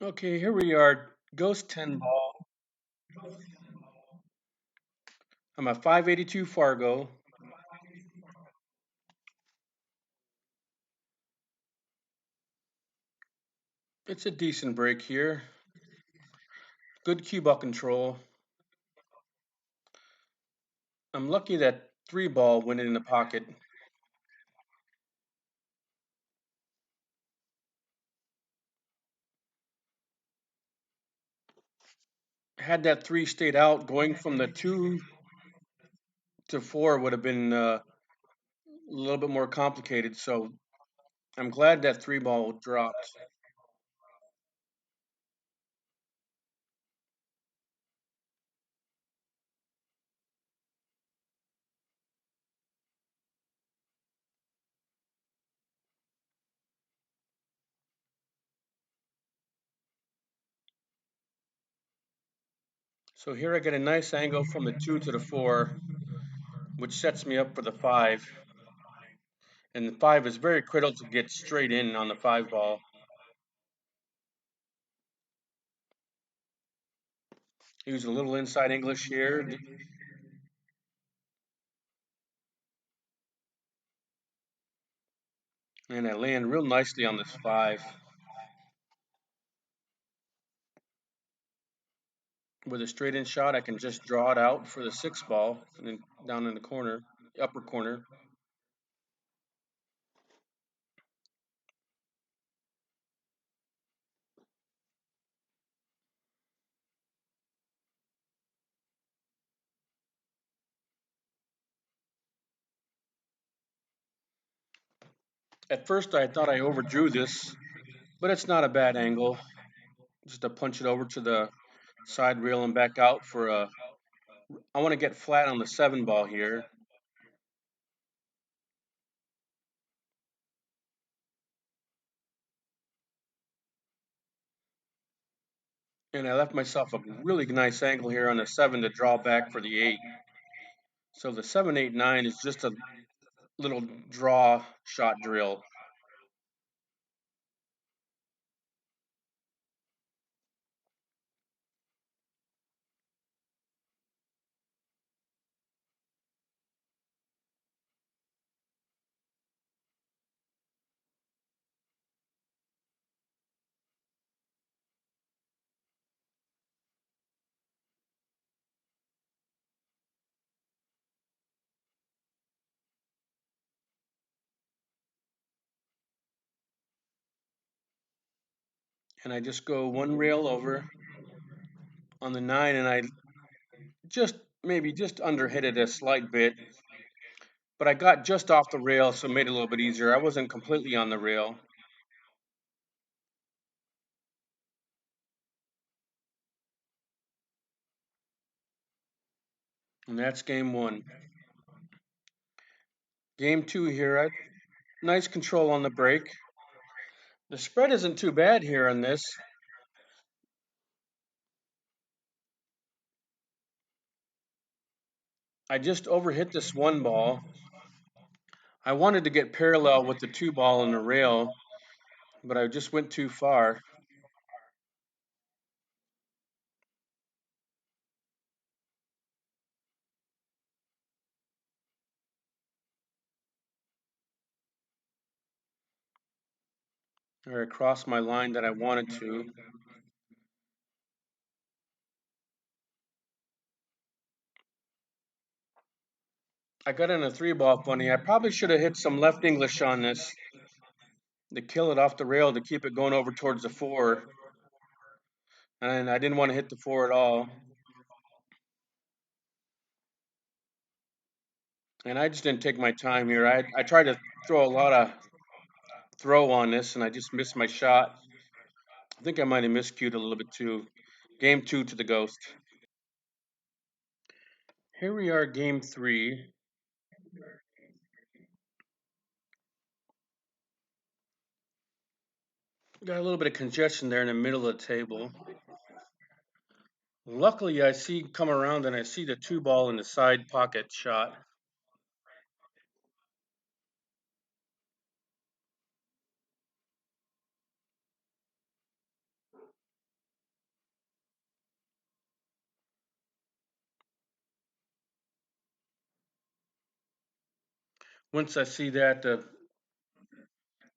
Okay, here we are. Ghost 10 ball. I'm a 582 Fargo. It's a decent break here. Good cue ball control. I'm lucky that 3 ball went in the pocket. Had that 3 stayed out, going from the 2 to 4 would have been a little bit more complicated. So I'm glad that 3 ball dropped. So here I get a nice angle from the 2 to the 4, which sets me up for the 5. And the 5 is very critical to get straight in on the 5 ball. Use a little inside English here. And I land real nicely on this 5. With a straight in shot, I can just draw it out for the 6 ball and then down in the corner, upper corner. At first, I thought I overdrew this, but it's not a bad angle. Just to punch it over to the side rail and back out for a. I want to get flat on the 7 ball here. And I left myself a really nice angle here on the 7 to draw back for the 8. So the 7-8-9 is just a little draw shot drill. And I just go one rail over on the 9, and I just maybe just under hit it a slight bit, but I got just off the rail, so it made it a little bit easier. I wasn't completely on the rail. And that's game 1. Game 2 here, nice control on the break. The spread isn't too bad here on this. I just overhit this 1 ball. I wanted to get parallel with the 2 ball and the rail, but I just went too far. Or I crossed my line that I wanted to. I got in a 3 ball funny. I probably should have hit some left English on this to kill it off the rail to keep it going over towards the 4. And I didn't want to hit the 4 at all. And I just didn't take my time here. I tried to throw a lot of throw on this, and I just missed my shot. I think I might have miscued a little bit too. Game 2 to the Ghost. Here we are, game 3. Got a little bit of congestion there in the middle of the table. Luckily, I see come around and I see the 2 ball in the side pocket shot. Once I see that the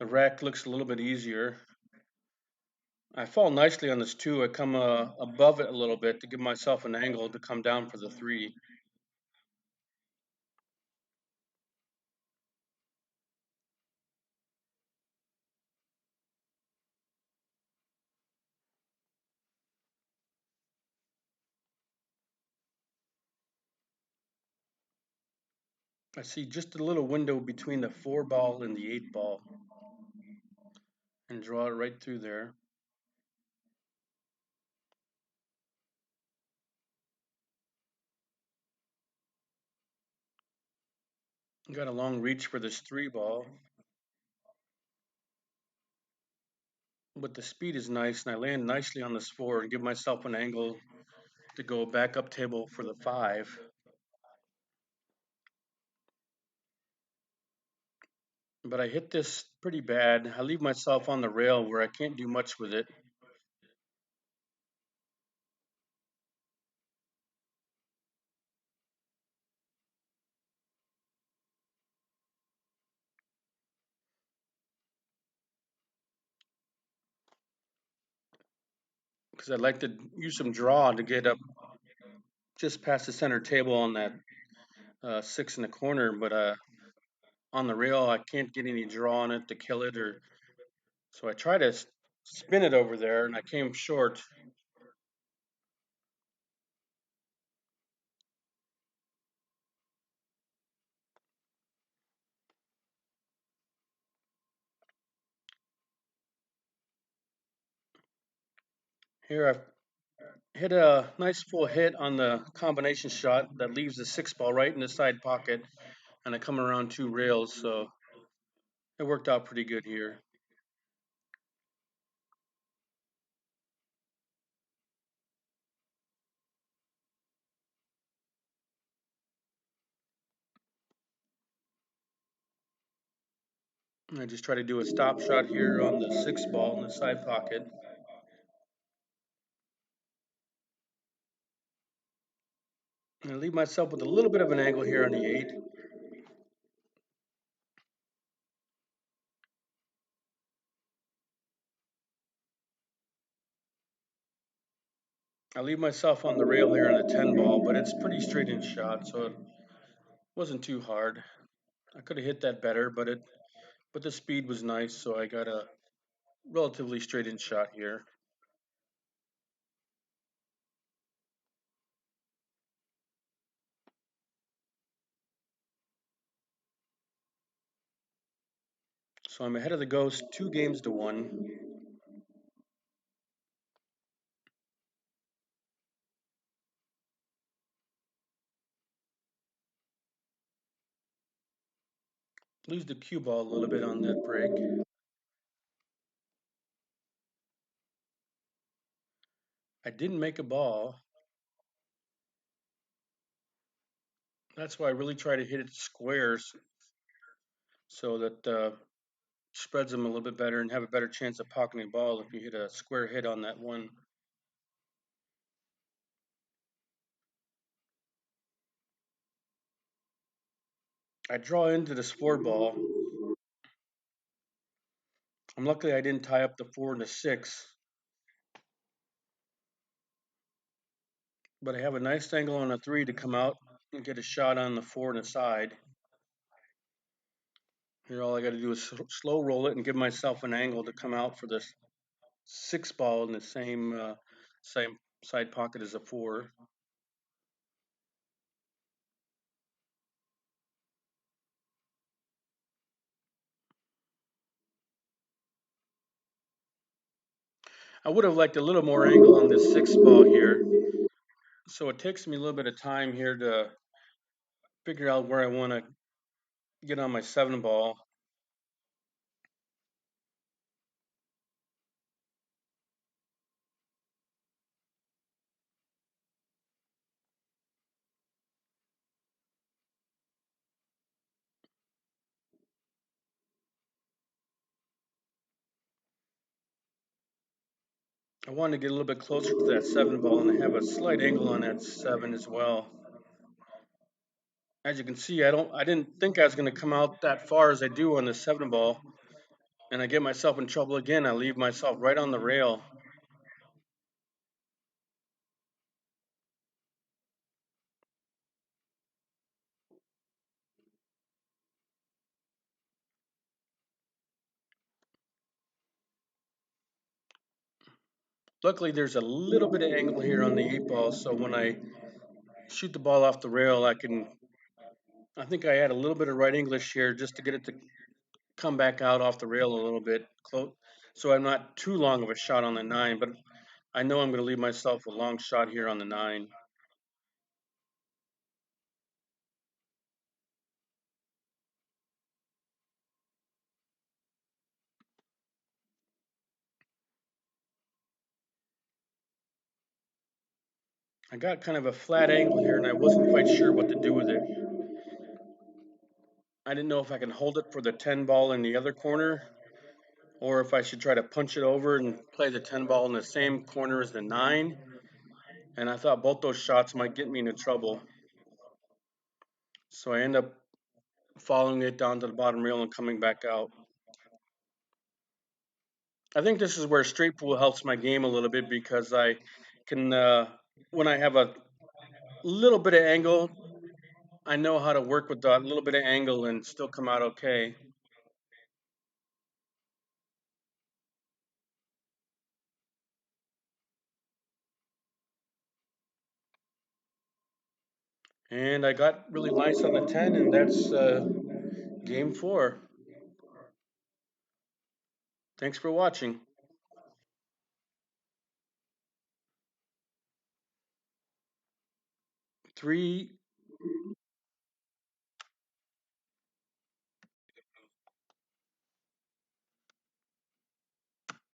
rack looks a little bit easier, I fall nicely on this two. I come above it a little bit to give myself an angle to come down for the three. I see just a little window between the four ball and the eight ball and draw it right through there. Got a long reach for this three ball, but the speed is nice and I land nicely on this four and give myself an angle to go back up table for the five. But I hit this pretty bad. I leave myself on the rail where I can't do much with it. Because I'd like to use some draw to get up just past the center table on that six in the corner, but on the rail I can't get any draw on it to kill it, or so I try to spin it over there, and I came short. Here I've hit a nice full hit on the combination shot that leaves the six ball right in the side pocket, and I come around two rails, so it worked out pretty good here. And I just try to do a stop shot here on the six ball in the side pocket. And I leave myself with a little bit of an angle here on the eight. I leave myself on the rail here on the 10 ball, but it's pretty straight in shot, so it wasn't too hard. I could have hit that better, but the speed was nice, so I got a relatively straight in shot here. So I'm ahead of the Ghost 2 games to 1. Lose the cue ball a little bit on that break. I didn't make a ball. That's why I really try to hit it squares so that spreads them a little bit better and have a better chance of pocketing the ball if you hit a square hit on that one. I draw into this four ball. I'm lucky I didn't tie up the four and the six, but I have a nice angle on a three to come out and get a shot on the four and the side. Here, all I got to do is slow roll it and give myself an angle to come out for this six ball in the same side pocket as a four. I would have liked a little more angle on this six ball here, so it takes me a little bit of time here to figure out where I want to get on my seven ball. I wanted to get a little bit closer to that seven ball and have a slight angle on that seven as well. As you can see, I didn't think I was going to come out that far as I do on the 7 ball, and I get myself in trouble again. I leave myself right on the rail. Luckily, there's a little bit of angle here on the 8 ball, so when I shoot the ball off the rail, I think I add a little bit of right English here just to get it to come back out off the rail a little bit, close, so I'm not too long of a shot on the 9, but I know I'm going to leave myself a long shot here on the 9. I got kind of a flat angle here, and I wasn't quite sure what to do with it. I didn't know if I can hold it for the 10 ball in the other corner, or if I should try to punch it over and play the 10 ball in the same corner as the 9. And I thought both those shots might get me into trouble. So I end up following it down to the bottom rail and coming back out. I think this is where straight pool helps my game a little bit because I can, when I have a little bit of angle, I know how to work with that little bit of angle and still come out okay. And I got really nice on the 10, and that's game 4. Thanks for watching. 3